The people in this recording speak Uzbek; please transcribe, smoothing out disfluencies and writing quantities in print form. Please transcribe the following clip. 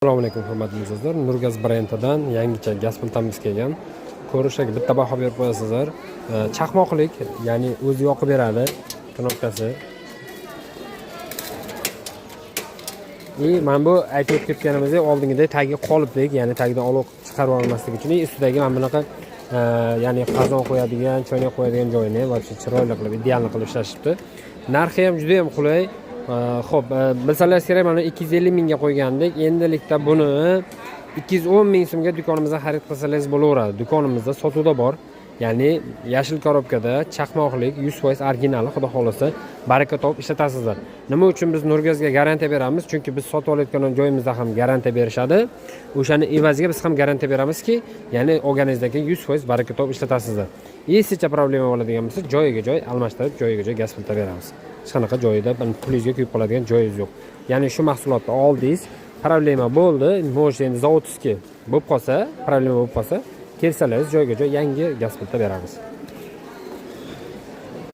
Assalomu alaykum hurmatli mijozlar. Nurgaz brendidan yangicha gaz plitamiz kelgan. Ko'rishiga bitta baho berib qo'yasizlar. Chaqmoqlik, ya'ni o'zi yoqib beradi knopkasi. Mana bu aytib ketganimizdek oldingidek tagi qolibdek, ya'ni tagidan olib chiqarib olmaslik uchun ustidagi mana bunaqa ya'ni qozon qo'yadigan, choynak qo'yadigan joyini вообще chiroyli qilib, ideal qilib ishlashibdi. Narxi ham juda ham qulay. Xo'p, bilsangiz kerak, mana 250 mingga qo'ygandik. Endilikda buni 210 ming so'mga do'konimizdan xarid qilsangiz bo'laveradi. Do'konimizda sotuvda bor. Ya'ni yashil korobkada chaqmoqlik 100% originali, xudo xolasa baraka topib ishlatasizlar. Nima uchun biz Nurgazga garantiya beramiz? Chunki biz sotib olayotgan joyimizda ham garantiya berishadi. O'shani evaziga biz ham garantiya beramizki, ya'ni olganingizdan keyin 100% baraka topib ishlatasizlar. Esicha problema bo'ladigan bo'lsa, joyiga joy almashtirib, joyiga joy gaz plita beramiz. Hech qanaqa joyida pulingizga kuyib qoladigan joyingiz yo'q. Ya'ni shu mahsulotni oldingiz, problema bo'ldi, может endi zavodskiy bo'lib qolsa, problema bo'lib qolsa, kelsangiz joyga joy yangi gaz plita beramiz.